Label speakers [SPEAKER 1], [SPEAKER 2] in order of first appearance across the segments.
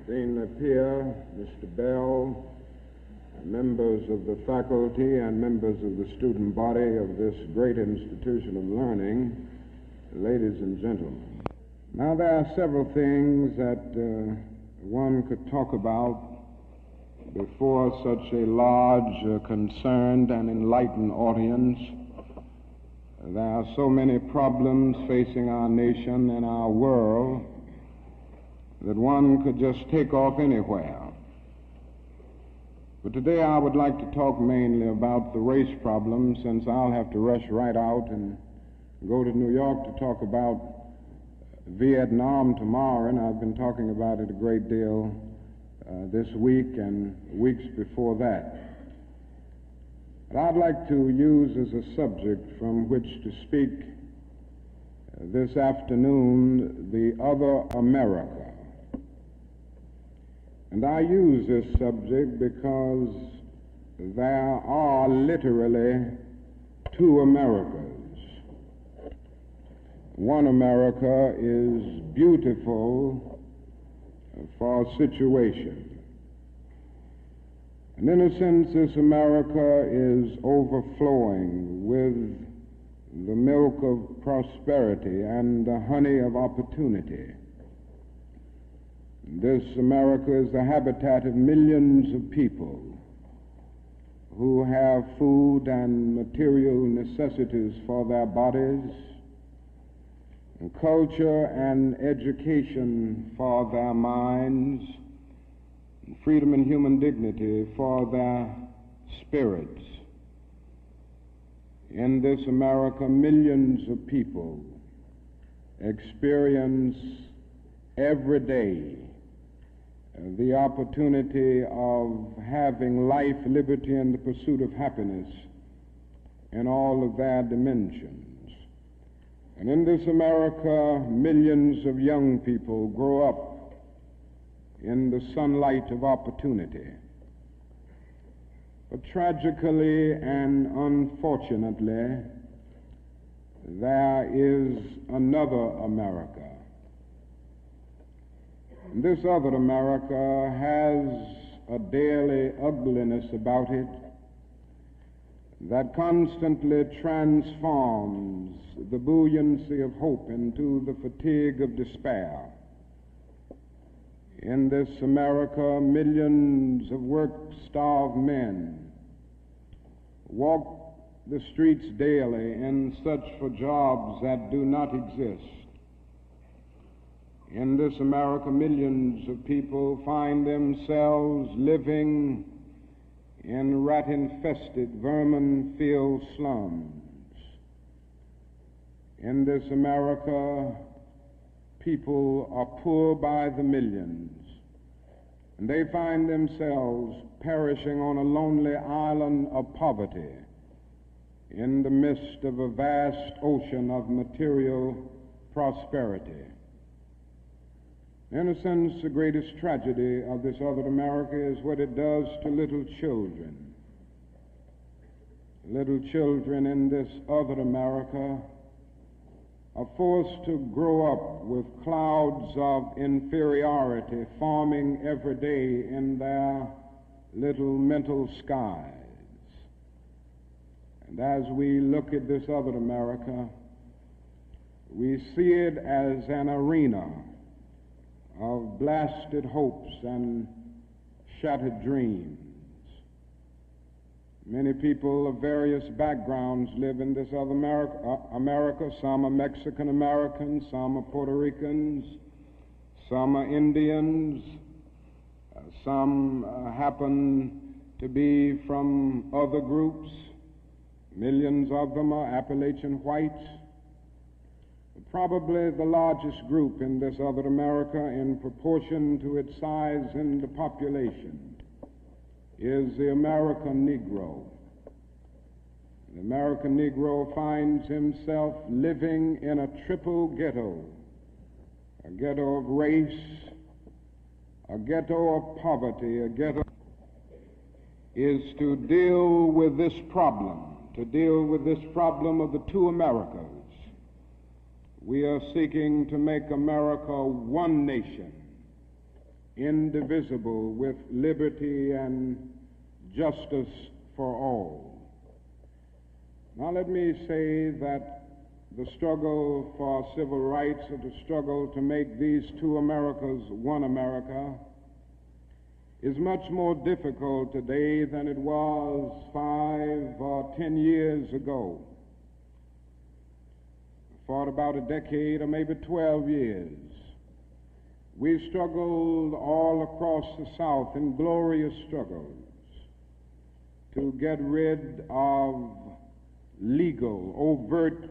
[SPEAKER 1] Dean Napier, Mr. Bell, members of the faculty and members of the student body of this great institution of learning, ladies and gentlemen. Now, there are several things that one could talk about before such a large, concerned, and enlightened audience. There are so many problems facing our nation and our world that one could just take off anywhere. But today I would like to talk mainly about the race problem, since I'll have to rush right out and go to New York to talk about Vietnam tomorrow, and I've been talking about it a great deal this week and weeks before that. But I'd like to use as a subject from which to speak this afternoon the other America. And I use this subject because there are literally two Americas. One America is beautiful for a situation. And in a sense, this America is overflowing with the milk of prosperity and the honey of opportunity. This America is the habitat of millions of people who have food and material necessities for their bodies, and culture and education for their minds, and freedom and human dignity for their spirits. In this America, millions of people experience every day the opportunity of having life, liberty, and the pursuit of happiness in all of their dimensions. And in this America, millions of young people grow up in the sunlight of opportunity. But tragically and unfortunately, there is another America. And this other America has a daily ugliness about it that constantly transforms the buoyancy of hope into the fatigue of despair. In this America, millions of work-starved men walk the streets daily in search for jobs that do not exist. In this America, millions of people find themselves living in rat-infested, vermin-filled slums. In this America, people are poor by the millions, and they find themselves perishing on a lonely island of poverty in the midst of a vast ocean of material prosperity. In a sense, the greatest tragedy of this other America is what it does to little children. Little children in this other America are forced to grow up with clouds of inferiority forming every day in their little mental skies. And as we look at this other America, we see it as an arena of blasted hopes and shattered dreams. Many people of various backgrounds live in this other America. Some are Mexican Americans, some are Puerto Ricans, some are Indians, some happen to be from other groups. Millions of them are Appalachian whites. Probably the largest group in this other America, in proportion to its size in the population, is the American Negro. The American Negro finds himself living in a triple ghetto, a ghetto of race, a ghetto of poverty, a ghetto is to deal with this problem of the two Americas. We are seeking to make America one nation, indivisible, with liberty and justice for all. Now let me say that the struggle for civil rights, or the struggle to make these two Americas one America, is much more difficult today than it was 5 or 10 years ago. For about a decade or maybe 12 years, we struggled all across the South in glorious struggles to get rid of legal, overt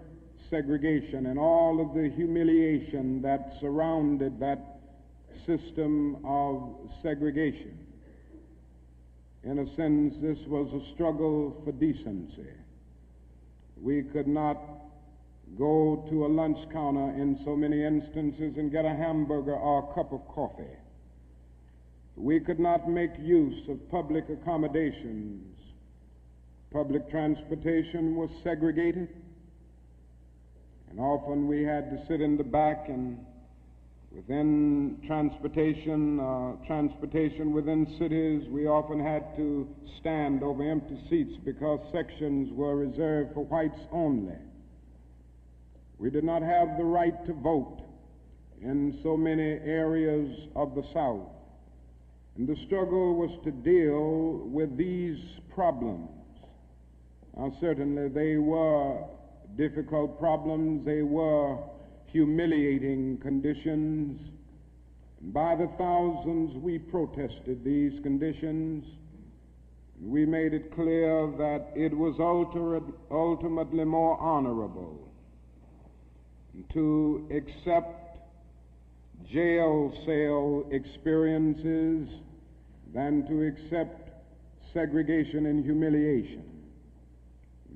[SPEAKER 1] segregation and all of the humiliation that surrounded that system of segregation. In a sense, this was a struggle for decency. We could not go to a lunch counter in so many instances and get a hamburger or a cup of coffee. We could not make use of public accommodations. Public transportation was segregated, and often we had to sit in the back, and within transportation within cities, we often had to stand over empty seats because sections were reserved for whites only. We did not have the right to vote in so many areas of the South. And the struggle was to deal with these problems. Now, certainly they were difficult problems. They were humiliating conditions. And by the thousands, we protested these conditions. We made it clear that it was ultimately more honorable to accept jail cell experiences than to accept segregation and humiliation.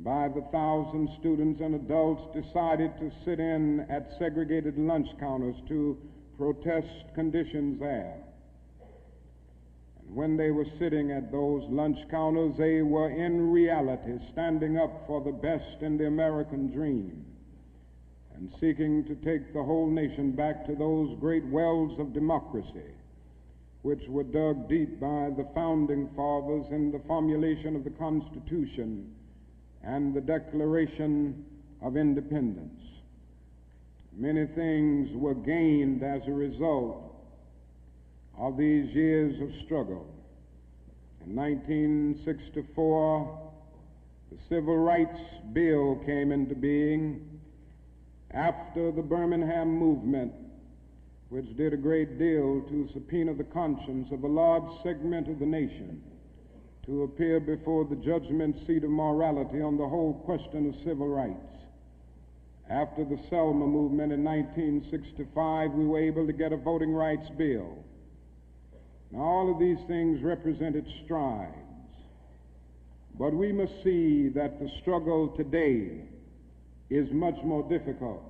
[SPEAKER 1] By the thousands, students and adults decided to sit in at segregated lunch counters to protest conditions there. And when they were sitting at those lunch counters, they were in reality standing up for the best in the American dream and seeking to take the whole nation back to those great wells of democracy which were dug deep by the founding fathers in the formulation of the Constitution and the Declaration of Independence. Many things were gained as a result of these years of struggle. In 1964, the Civil Rights Bill came into being after the Birmingham movement, which did a great deal to subpoena the conscience of a large segment of the nation to appear before the judgment seat of morality on the whole question of civil rights. After the Selma movement in 1965, we were able to get a voting rights bill. Now, all of these things represented strides, but we must see that the struggle today is much more difficult.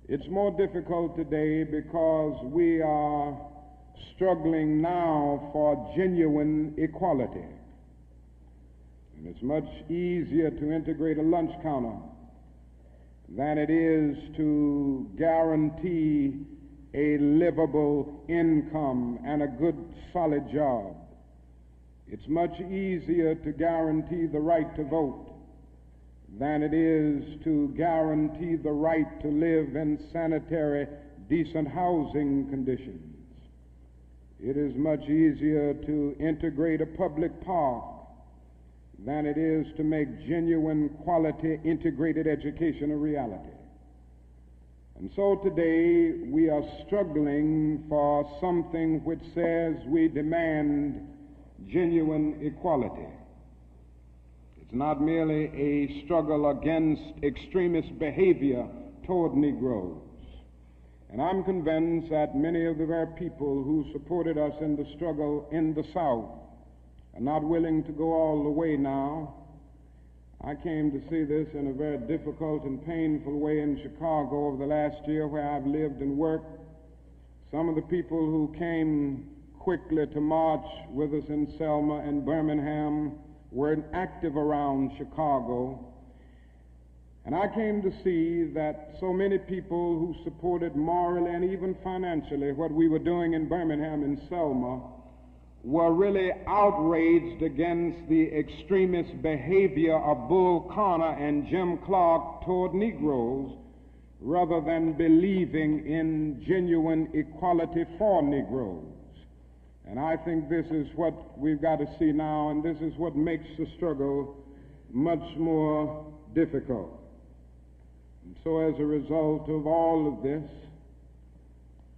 [SPEAKER 1] It's more difficult today because we are struggling now for genuine equality. And it's much easier to integrate a lunch counter than it is to guarantee a livable income and a good, solid job. It's much easier to guarantee the right to vote than it is to guarantee the right to live in sanitary, decent housing conditions. It is much easier to integrate a public park than it is to make genuine, quality, integrated education a reality. And so today we are struggling for something which says we demand genuine equality. It's not merely a struggle against extremist behavior toward Negroes. And I'm convinced that many of the very people who supported us in the struggle in the South are not willing to go all the way now. I came to see this in a very difficult and painful way in Chicago over the last year, where I've lived and worked. Some of the people who came quickly to march with us in Selma and Birmingham were active around Chicago. And I came to see that so many people who supported morally and even financially what we were doing in Birmingham and Selma were really outraged against the extremist behavior of Bull Connor and Jim Clark toward Negroes, rather than believing in genuine equality for Negroes. And I think this is what we've got to see now, and this is what makes the struggle much more difficult. And so as a result of all of this,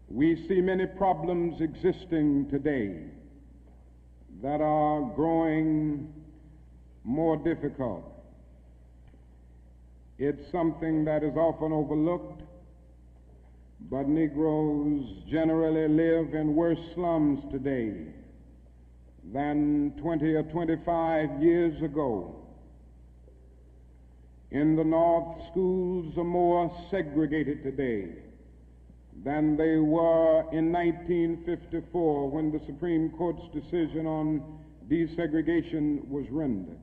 [SPEAKER 1] we see many problems existing today that are growing more difficult. It's something that is often overlooked, but Negroes generally live in worse slums today than 20 or 25 years ago. In the North, schools are more segregated today than they were in 1954 when the Supreme Court's decision on desegregation was rendered.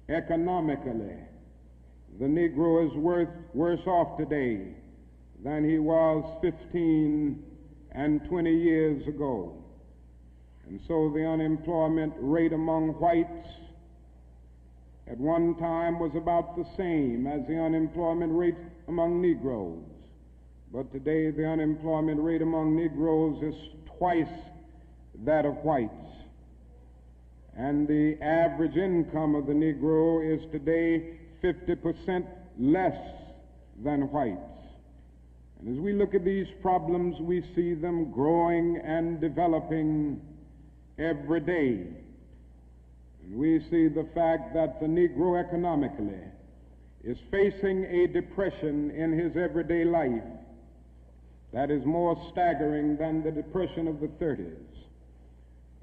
[SPEAKER 1] Economically, the Negro is worse off today than he was 15 and 20 years ago. And so the unemployment rate among whites at one time was about the same as the unemployment rate among Negroes. But today the unemployment rate among Negroes is twice that of whites. And the average income of the Negro is today 50% less than whites. And as we look at these problems, we see them growing and developing every day. And we see the fact that the Negro economically is facing a depression in his everyday life that is more staggering than the depression of the 30s.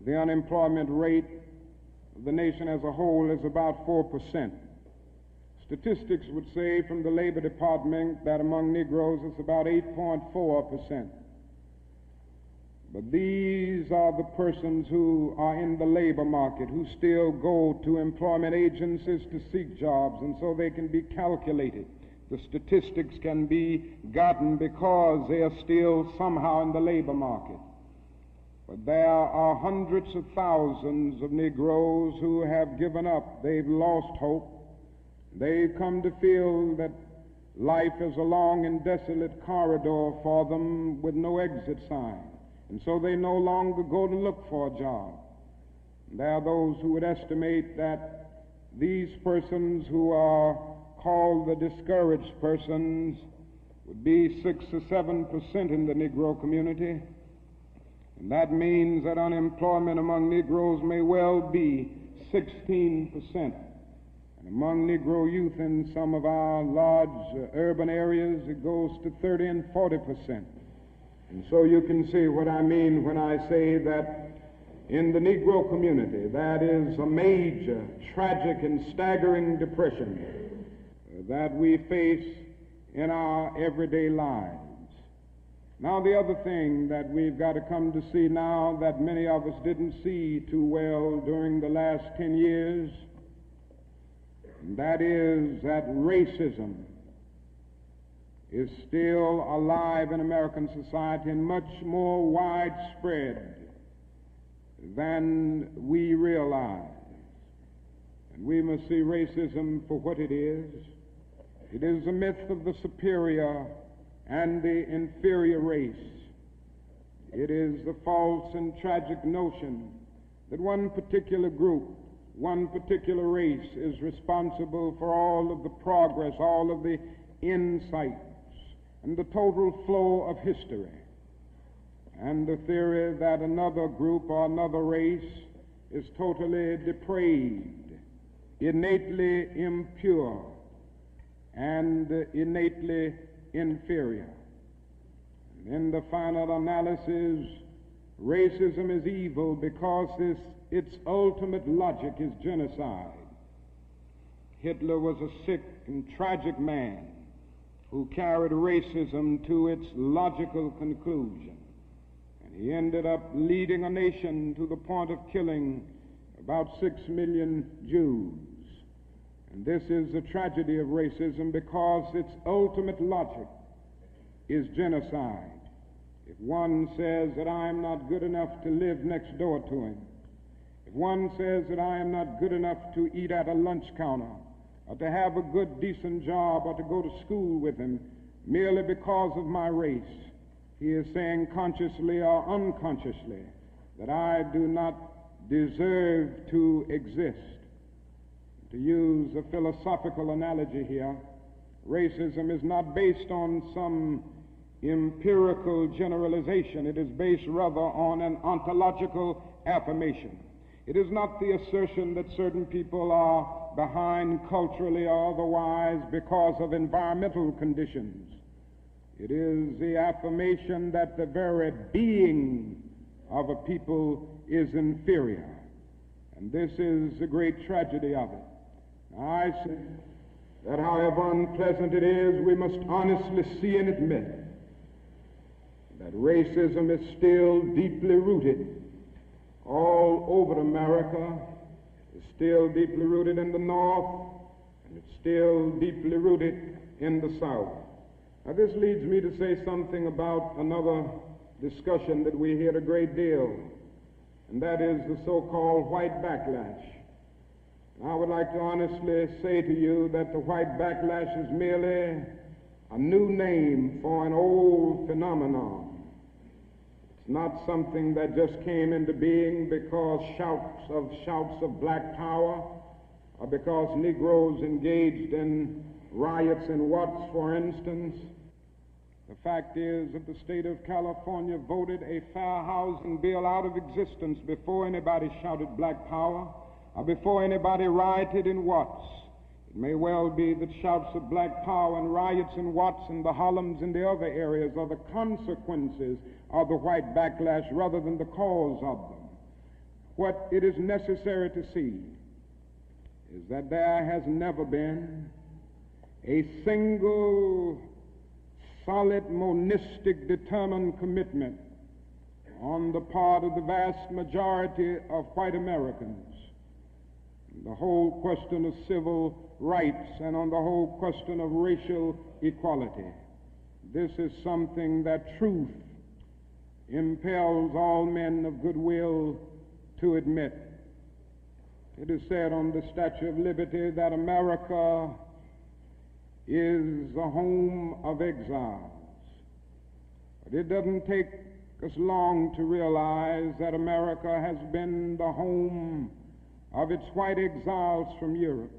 [SPEAKER 1] The unemployment rate of the nation as a whole is about 4%. Statistics would say from the Labor Department that among Negroes it's about 8.4%. But these are the persons who are in the labor market, who still go to employment agencies to seek jobs, and so they can be calculated. The statistics can be gotten because they are still somehow in the labor market. But there are hundreds of thousands of Negroes who have given up. They've lost hope. They've come to feel that life is a long and desolate corridor for them with no exit sign. And so they no longer go to look for a job. There are those who would estimate that these persons who are called the discouraged persons would be 6 or 7% in the Negro community. And that means that unemployment among Negroes may well be 16%. And among Negro youth in some of our large urban areas, it goes to 30 and 40%. And so you can see what I mean when I say that in the Negro community, that is a major, tragic, and staggering depression that we face in our everyday lives. Now, the other thing that we've got to come to see now that many of us didn't see too well during the last 10 years, and that is that racism is still alive in American society and much more widespread than we realize. And we must see racism for what it is. It is a myth of the superior and the inferior race. It is the false and tragic notion that one particular group, one particular race is responsible for all of the progress, all of the insights, and the total flow of history. And the theory that another group or another race is totally depraved, innately impure, and innately inferior. And in the final analysis, racism is evil because its ultimate logic is genocide. Hitler was a sick and tragic man who carried racism to its logical conclusion. And he ended up leading a nation to the point of killing about 6 million Jews. And this is the tragedy of racism, because its ultimate logic is genocide. If one says that I am not good enough to live next door to him, if one says that I am not good enough to eat at a lunch counter, or to have a good, decent job, or to go to school with him, merely because of my race, he is saying consciously or unconsciously that I do not deserve to exist. To use a philosophical analogy here, racism is not based on some empirical generalization. It is based rather on an ontological affirmation. It is not the assertion that certain people are behind culturally or otherwise because of environmental conditions. It is the affirmation that the very being of a people is inferior. And this is the great tragedy of it. Now, I say that however unpleasant it is, we must honestly see and admit that racism is still deeply rooted all over America. It's still deeply rooted in the North, and it's still deeply rooted in the South. Now, this leads me to say something about another discussion that we hear a great deal, and that is the so-called white backlash. I would like to honestly say to you that the white backlash is merely a new name for an old phenomenon. It's not something that just came into being because shouts of black power, or because Negroes engaged in riots in Watts, for instance. The fact is that the state of California voted a fair housing bill out of existence before anybody shouted black power, or before anybody rioted in Watts. It may well be that shouts of black power and riots in Watts and the Harlems and the other areas are the consequences of the white backlash rather than the cause of them. What it is necessary to see is that there has never been a single solid, monistic, determined commitment on the part of the vast majority of white Americans, the whole question of civil rights and on the whole question of racial equality. This is something that truth impels all men of goodwill to admit. It is said on the Statue of Liberty that America is the home of exiles. But it doesn't take us long to realize that America has been the home of its white exiles from Europe.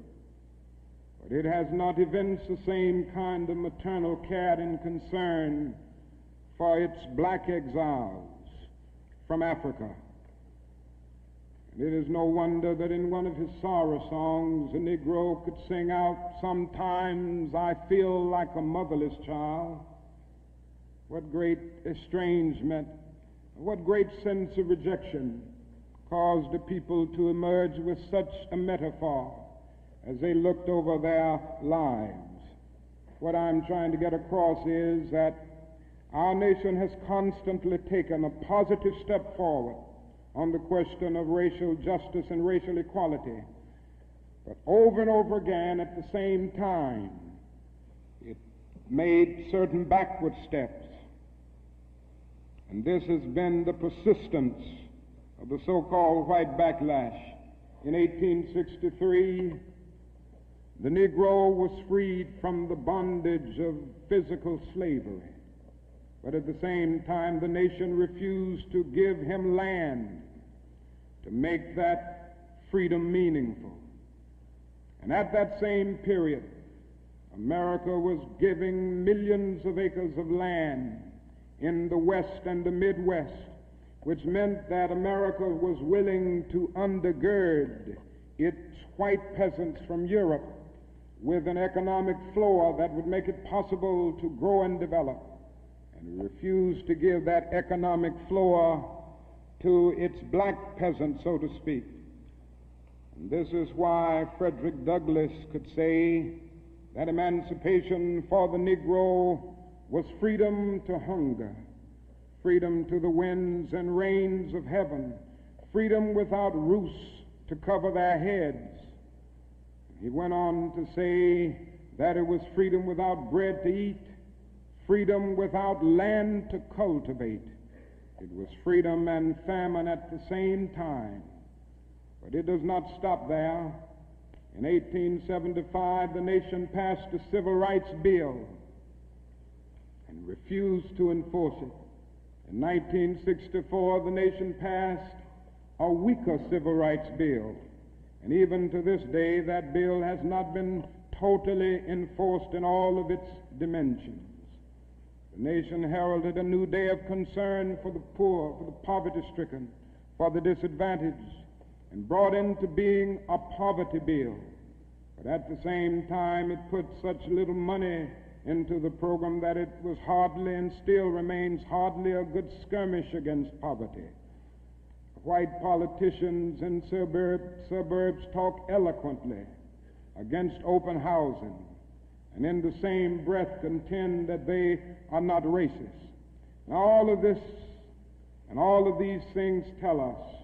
[SPEAKER 1] But it has not evinced the same kind of maternal care and concern for its black exiles from Africa. And it is no wonder that in one of his sorrow songs, a Negro could sing out, "Sometimes I feel like a motherless child." What great estrangement, what great sense of rejection caused the people to emerge with such a metaphor as they looked over their lives. What I'm trying to get across is that our nation has constantly taken a positive step forward on the question of racial justice and racial equality. But over and over again, at the same time, it made certain backward steps. And this has been the persistence of the so-called white backlash. In 1863, the Negro was freed from the bondage of physical slavery. But at the same time, the nation refused to give him land to make that freedom meaningful. And at that same period, America was giving millions of acres of land in the West and the Midwest, which meant that America was willing to undergird its white peasants from Europe with an economic floor that would make it possible to grow and develop. And refused to give that economic floor to its black peasants, so to speak. And this is why Frederick Douglass could say that emancipation for the Negro was freedom to hunger, freedom to the winds and rains of heaven, freedom without roofs to cover their heads. He went on to say that it was freedom without bread to eat, freedom without land to cultivate. It was freedom and famine at the same time. But it does not stop there. In 1875, the nation passed a civil rights bill and refused to enforce it. In 1964, the nation passed a weaker civil rights bill. And even to this day, that bill has not been totally enforced in all of its dimensions. The nation heralded a new day of concern for the poor, for the poverty-stricken, for the disadvantaged, and brought into being a poverty bill. But at the same time, it put such little money into the program that it was hardly and still remains hardly a good skirmish against poverty. White politicians in suburbs talk eloquently against open housing, and in the same breath contend that they are not racist. Now, all of this and all of these things tell us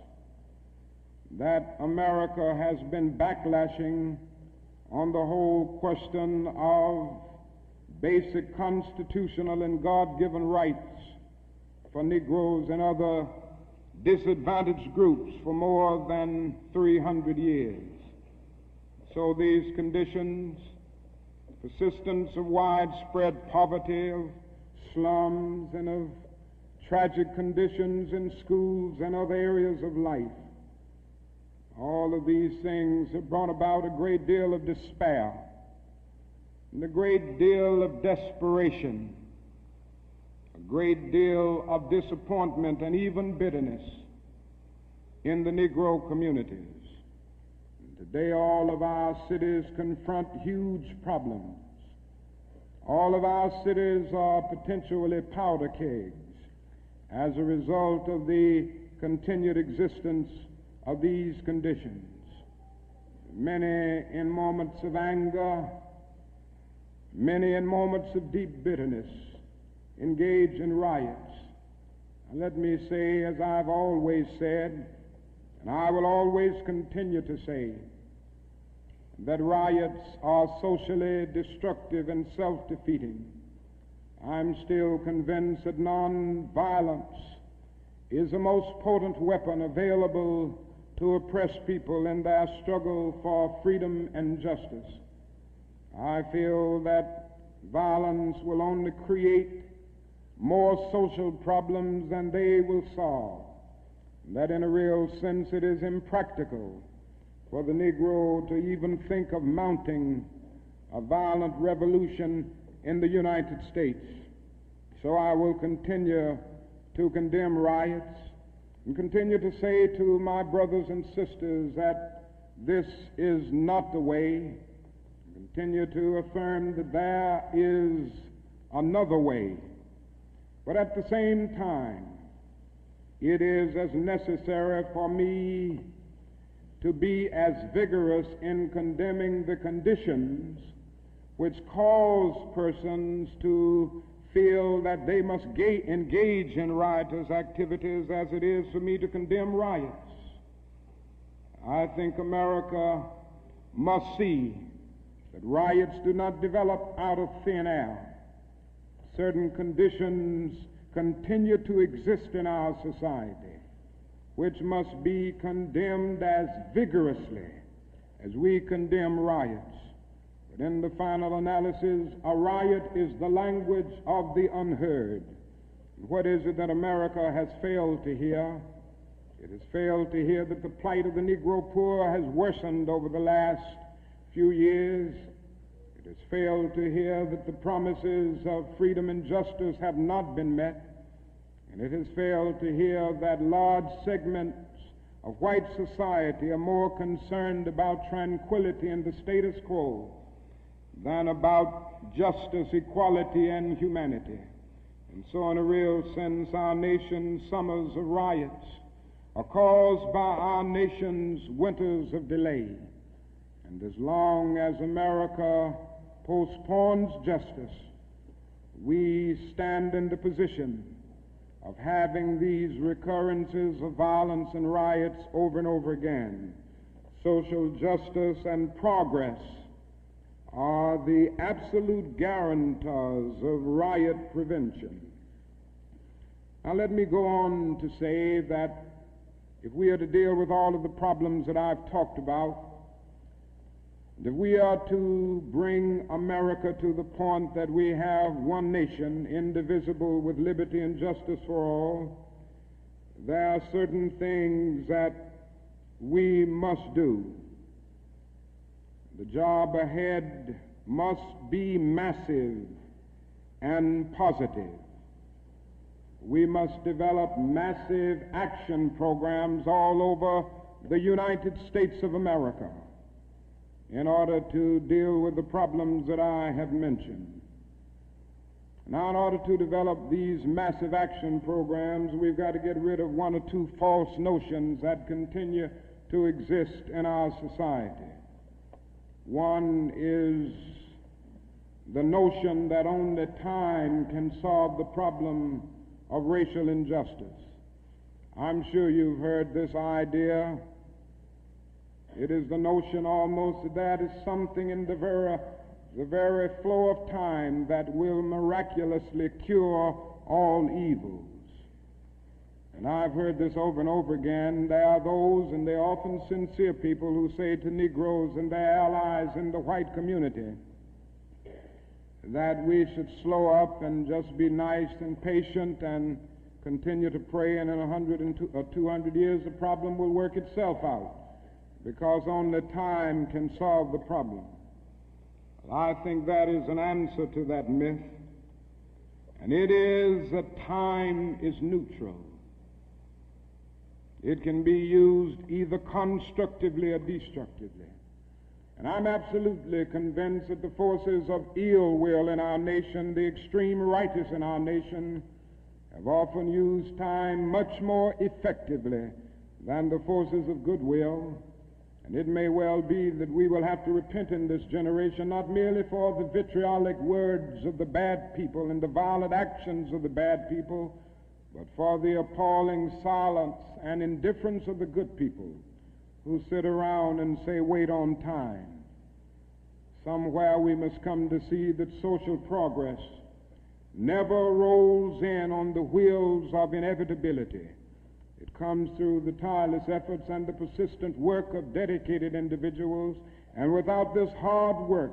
[SPEAKER 1] that America has been backlashing on the whole question of basic constitutional and God-given rights for Negroes and other disadvantaged groups for more than 300 years. So these conditions, persistence of widespread poverty, of slums, and of tragic conditions in schools and other areas of life, all of these things have brought about a great deal of despair and a great deal of desperation, a great deal of disappointment and even bitterness in the Negro communities. And today all of our cities confront huge problems. All of our cities are potentially powder kegs as a result of the continued existence of these conditions. Many in moments of anger, many in moments of deep bitterness, engage in riots. And let me say, as I've always said, and I will always continue to say, that riots are socially destructive and self-defeating. I'm still convinced that nonviolence is the most potent weapon available to oppress people in their struggle for freedom and justice. I feel that violence will only create more social problems than they will solve, and that in a real sense it is impractical for the Negro to even think of mounting a violent revolution in the United States. So I will continue to condemn riots and continue to say to my brothers and sisters that this is not the way. Continue to affirm that there is another way. But at the same time, it is as necessary for me to be as vigorous in condemning the conditions which cause persons to feel that they must engage in riotous activities as it is for me to condemn riots. I think America must see that riots do not develop out of thin air. Certain conditions continue to exist in our society which must be condemned as vigorously as we condemn riots. But in the final analysis, a riot is the language of the unheard. And what is it that America has failed to hear? It has failed to hear that the plight of the Negro poor has worsened over the last few years. It has failed to hear that the promises of freedom and justice have not been met. And it has failed to hear that large segments of white society are more concerned about tranquility and the status quo than about justice, equality, and humanity. And so in a real sense, our nation's summers of riots are caused by our nation's winters of delay. And as long as America postpones justice, we stand in the position of having these recurrences of violence and riots over and over again. social justice, and progress are the absolute guarantors of riot prevention. Now let me go on to say that if we are to deal with all of the problems that I've talked about, if we are to bring America to the point that we have one nation, indivisible, with liberty and justice for all, there are certain things that we must do. The job ahead must be massive and positive. We must develop massive action programs all over the United States of America in order to deal with the problems that I have mentioned. Now, in order to develop these massive action programs, we've got to get rid of one or two false notions that continue to exist in our society. One is the notion that only time can solve the problem of racial injustice. I'm sure you've heard this idea. It is the notion almost that is something in the very flow of time that will miraculously cure all evils. And I've heard this over and over again. There are those, and they're often sincere people, who say to Negroes and their allies in the white community that we should slow up and just be nice and patient and continue to pray, and in 100 or 200 years the problem will work itself out, because only time can solve the problem. I think that is an answer to that myth, and it is that time is neutral. It can be used either constructively or destructively. And I'm absolutely convinced that the forces of ill will in our nation, the extreme righteous in our nation, have often used time much more effectively than the forces of goodwill. And it may well be that we will have to repent in this generation, not merely for the vitriolic words of the bad people and the violent actions of the bad people, but for the appalling silence and indifference of the good people who sit around and say, wait on time. Somewhere we must come to see that social progress never rolls in on the wheels of inevitability. It comes through the tireless efforts and the persistent work of dedicated individuals, and without this hard work,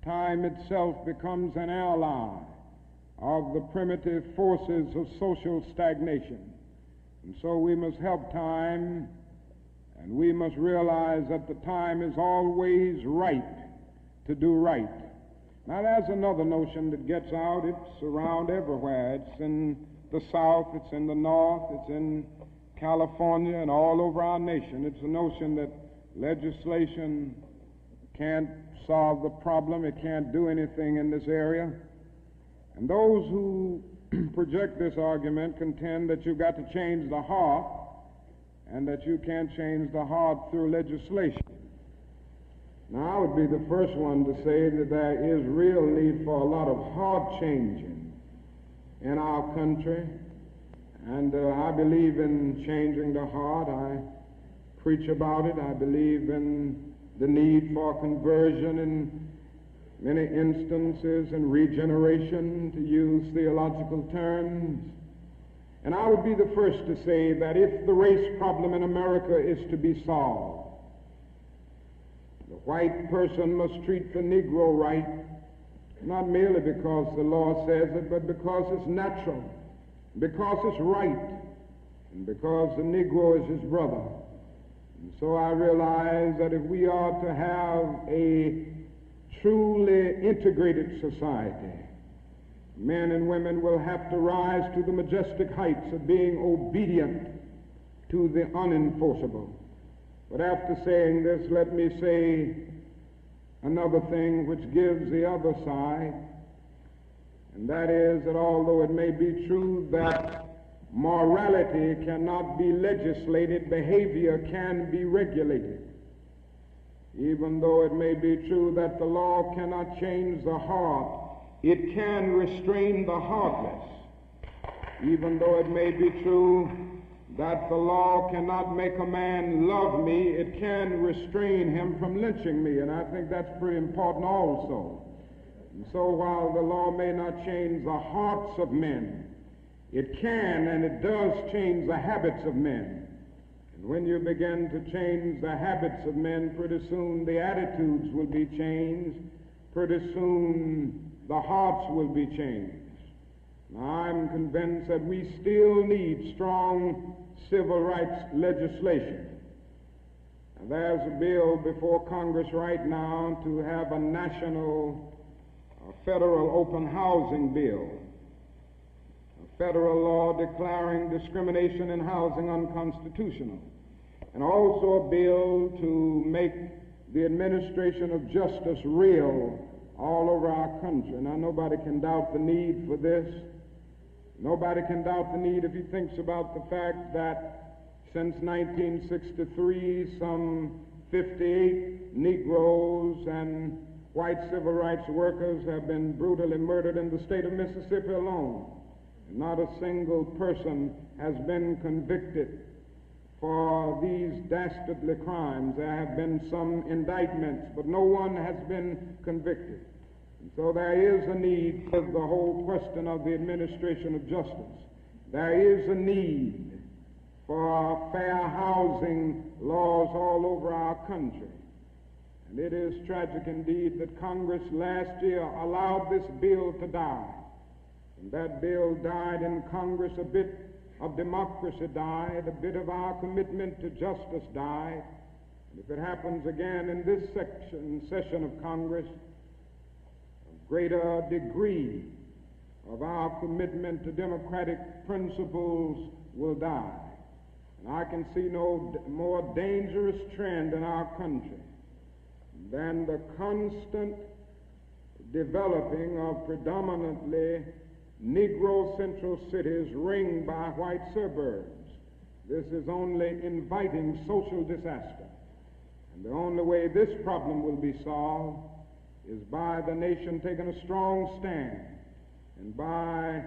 [SPEAKER 1] time itself becomes an ally of the primitive forces of social stagnation. And so we must help time, and we must realize that the time is always right to do right. Now there's another notion that gets out. It's around everywhere. It's in the South, it's in the North, it's in California, and all over our nation. It's a notion that legislation can't solve the problem. It can't do anything in this area. And those who project this argument contend that you've got to change the heart, and that you can't change the heart through legislation. Now, I would be the first one to say that there is real need for a lot of heart changing in our country, and I believe in changing the heart. I preach about it. I believe in the need for conversion in many instances, and regeneration, to use theological terms. And I would be the first to say that if the race problem in America is to be solved, the white person must treat the Negro right, not merely because the law says it, but because it's natural, because it's right, and because the Negro is his brother. And so I realize that if we are to have a truly integrated society, men and women will have to rise to the majestic heights of being obedient to the unenforceable. But after saying this, let me say another thing which gives the other side, and that is that although it may be true that morality cannot be legislated, behavior can be regulated. Even though it may be true that the law cannot change the heart, it can restrain the heartless. Even though it may be true that the law cannot make a man love me, it can restrain him from lynching me, and I think that's pretty important also. And so while the law may not change the hearts of men, it can and it does change the habits of men. And when you begin to change the habits of men, pretty soon the attitudes will be changed, pretty soon the hearts will be changed. Now, I'm convinced that we still need strong civil rights legislation. And there's a bill before Congress right now to have a national federal open housing bill, a federal law declaring discrimination in housing unconstitutional, and also a bill to make the administration of justice real all over our country. Now, nobody can doubt the need for this. Nobody can doubt the need if he thinks about the fact that since 1963, some 58 Negroes and white civil rights workers have been brutally murdered in the state of Mississippi alone. And not a single person has been convicted for these dastardly crimes. There have been some indictments, but no one has been convicted. And so there is a need for the whole question of the administration of justice. There is a need for fair housing laws all over our country. And it is tragic indeed that Congress last year allowed this bill to die. And that bill died in Congress. A bit of democracy died, a bit of our commitment to justice died. And if it happens again in this session of Congress, greater degree of our commitment to democratic principles will die. And I can see no more dangerous trend in our country than the constant developing of predominantly Negro central cities ringed by white suburbs. This is only inviting social disaster. And the only way this problem will be solved is by the nation taking a strong stand and by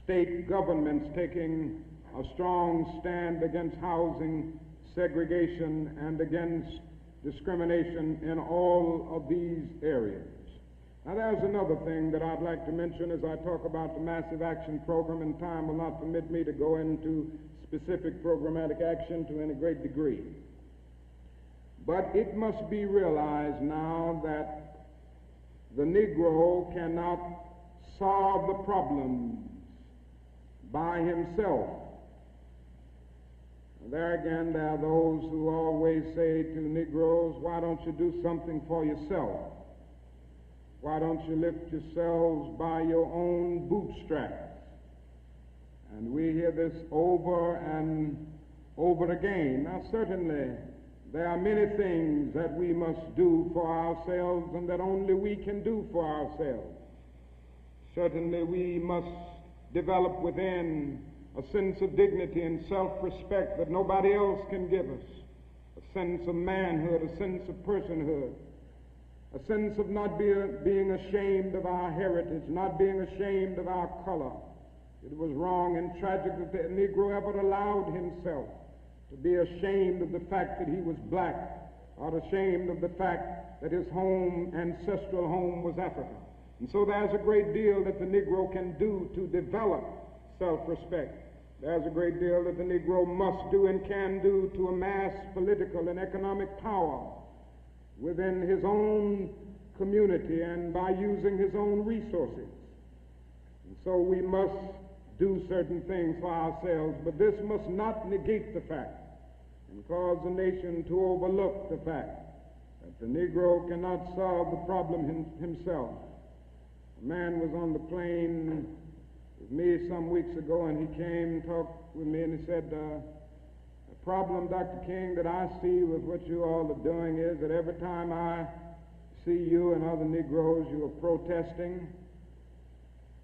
[SPEAKER 1] state governments taking a strong stand against housing segregation and against discrimination in all of these areas. Now, there's another thing that I'd like to mention as I talk about the Massive Action Program, and time will not permit me to go into specific programmatic action to any great degree. But it must be realized now that the Negro cannot solve the problems by himself. There again, there are those who always say to Negroes, why don't you do something for yourself? Why don't you lift yourselves by your own bootstraps? And we hear this over and over again. Now, certainly, there are many things that we must do for ourselves and that only we can do for ourselves. Certainly we must develop within a sense of dignity and self-respect that nobody else can give us, a sense of manhood, a sense of personhood, a sense of not being ashamed of our heritage, not being ashamed of our color. It was wrong and tragic that the Negro ever allowed himself to be ashamed of the fact that he was black, or ashamed of the fact that his ancestral home was Africa. And so there's a great deal that the Negro can do to develop self-respect. There's a great deal that the Negro must do and can do to amass political and economic power within his own community and by using his own resources. And so we must do certain things for ourselves, but this must not negate the fact and cause the nation to overlook the fact that the Negro cannot solve the problem himself. A man was on the plane with me some weeks ago, and he came and talked with me, and he said, the problem, Dr. King, that I see with what you all are doing is that every time I see you and other Negroes, you are protesting,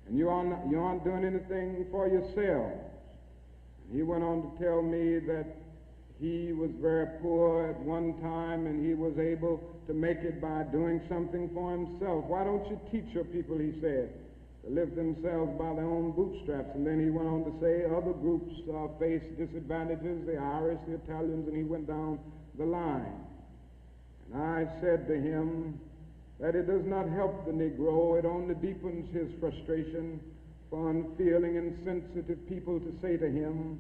[SPEAKER 1] and you aren't doing anything for yourselves. And he went on to tell me that he was very poor at one time, and he was able to make it by doing something for himself. Why don't you teach your people, he said, to lift themselves by their own bootstraps. And then he went on to say other groups face disadvantages, the Irish, the Italians, and he went down the line. And I said to him that it does not help the Negro, it only deepens his frustration for unfeeling and sensitive people to say to him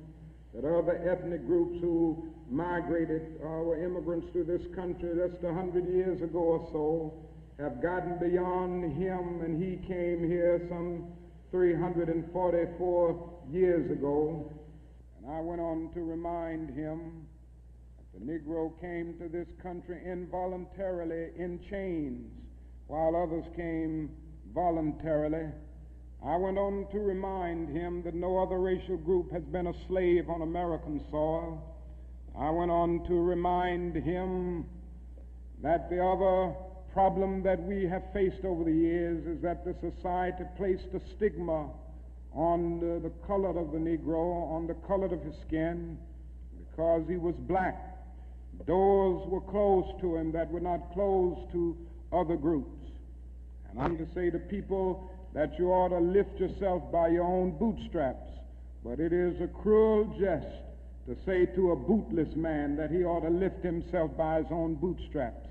[SPEAKER 1] that other ethnic groups who migrated or were immigrants to this country just 100 years ago or so have gotten beyond him, and he came here some 344 years ago. And I went on to remind him that the Negro came to this country involuntarily in chains, while others came voluntarily. I went on to remind him that no other racial group has been a slave on American soil. I went on to remind him that the other problem that we have faced over the years is that the society placed a stigma on the color of the Negro, on the color of his skin, because he was black. Doors were closed to him that were not closed to other groups. And I'm to say to people that you ought to lift yourself by your own bootstraps, but it is a cruel jest to say to a bootless man that he ought to lift himself by his own bootstraps.